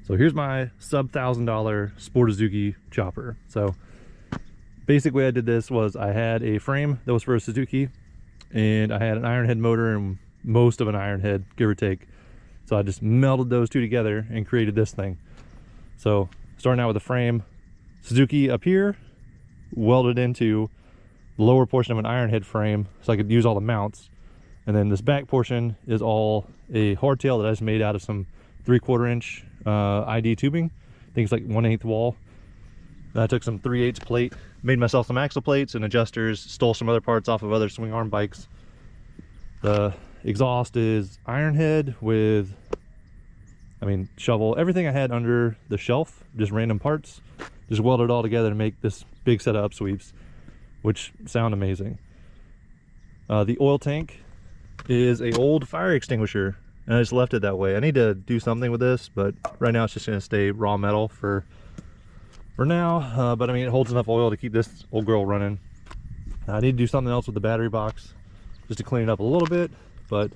So here's my sub $1,000 sportazuki chopper. So basically I did this was I had a frame that was for a Suzuki, and I had an ironhead motor and most of an ironhead, give or take. So I just melded those two together and created this thing. So starting out with the frame, Suzuki up here, welded into the lower portion of an ironhead frame so I could use all the mounts. And then this back portion is all a hardtail that I just made out of some 3/4 inch ID tubing. I think it's like 1/8 wall. Then I took some 3/8 plate, made myself some axle plates and adjusters, stole some other parts off of other swing arm bikes. The exhaust is ironhead with, I mean, shovel, everything I had under the shelf, just random parts, just welded all together to make this big set of upsweeps, which sound amazing. The oil tank is a old fire extinguisher, and I just left it that way. I need to do something with this, but right now it's just gonna stay raw metal for now. But I mean, it holds enough oil to keep this old girl running. I need to do something else with the battery box just to clean it up a little bit, but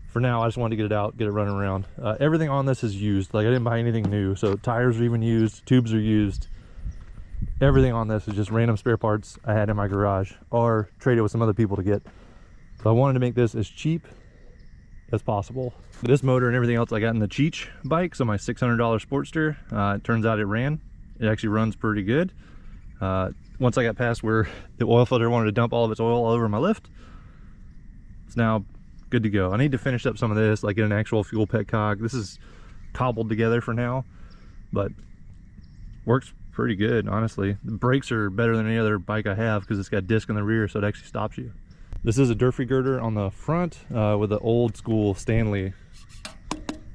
for now I just wanted to get it out, get it running around. Everything on this is used. Like, I didn't buy anything new, so tires are even used, tubes are used. Everything on this is just random spare parts I had in my garage or traded with some other people to get. So I wanted to make this as cheap as possible. This motor and everything else I got in the Cheech bike, so my $600 Sportster. It turns out it ran. It actually runs pretty good. Once I got past where the oil filter wanted to dump all of its oil all over my lift, it's now good to go. I need to finish up some of this, like get an actual fuel petcock. This is cobbled together for now, but works pretty good, honestly. The brakes are better than any other bike I have because it's got disc in the rear, so it actually stops you. This is a dirt-free girder on the front with an old school Stanley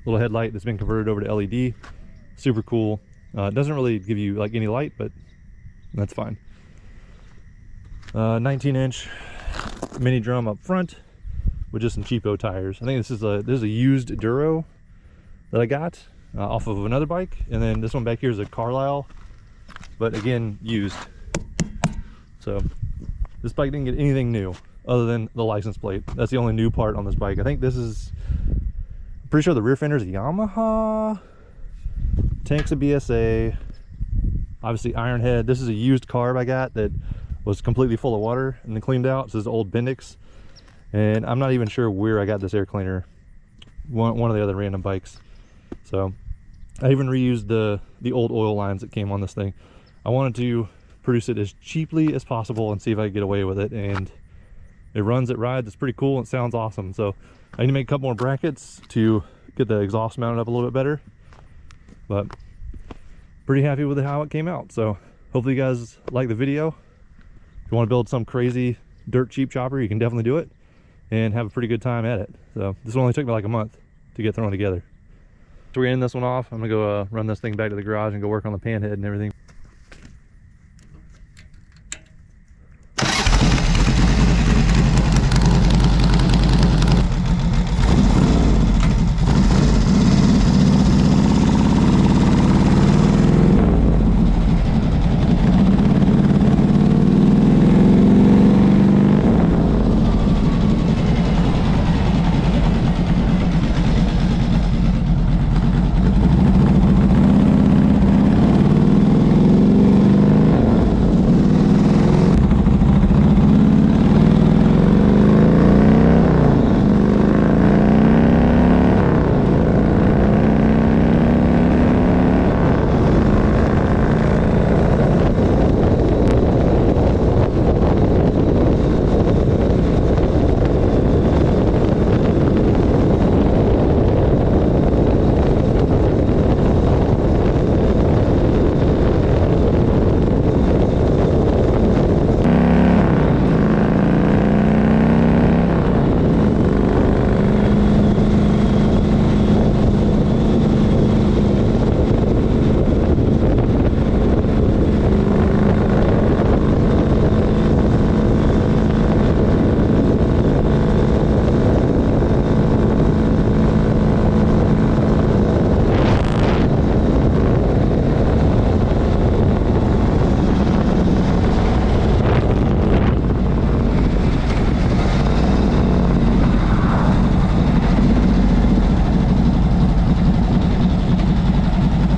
little headlight that's been converted over to LED. Super cool. It doesn't really give you like any light, but that's fine. 19-inch mini drum up front with just some cheapo tires. I think this is a used Duro that I got off of another bike, and then this one back here is a Carlisle, but again used. So this bike didn't get anything new other than the license plate. That's the only new part on this bike. I think this is, I'm pretty sure the rear fender is a Yamaha, tank's a BSA, obviously ironhead. This is a used carb I got that was completely full of water and then cleaned out. This is old Bendix, and I'm not even sure where I got this air cleaner, one of the other random bikes. So I even reused the old oil lines that came on this thing. I wanted to produce it as cheaply as possible and see if I could get away with it, and it runs, it rides, it's pretty cool, and it sounds awesome. So I need to make a couple more brackets to get the exhaust mounted up a little bit better, but pretty happy with how it came out. So hopefully you guys like the video. If you want to build some crazy dirt cheap chopper, you can definitely do it and have a pretty good time at it. So this one only took me like a month to get thrown together. So we're gonna end this one off. I'm gonna go run this thing back to the garage and go work on the pan head and everything.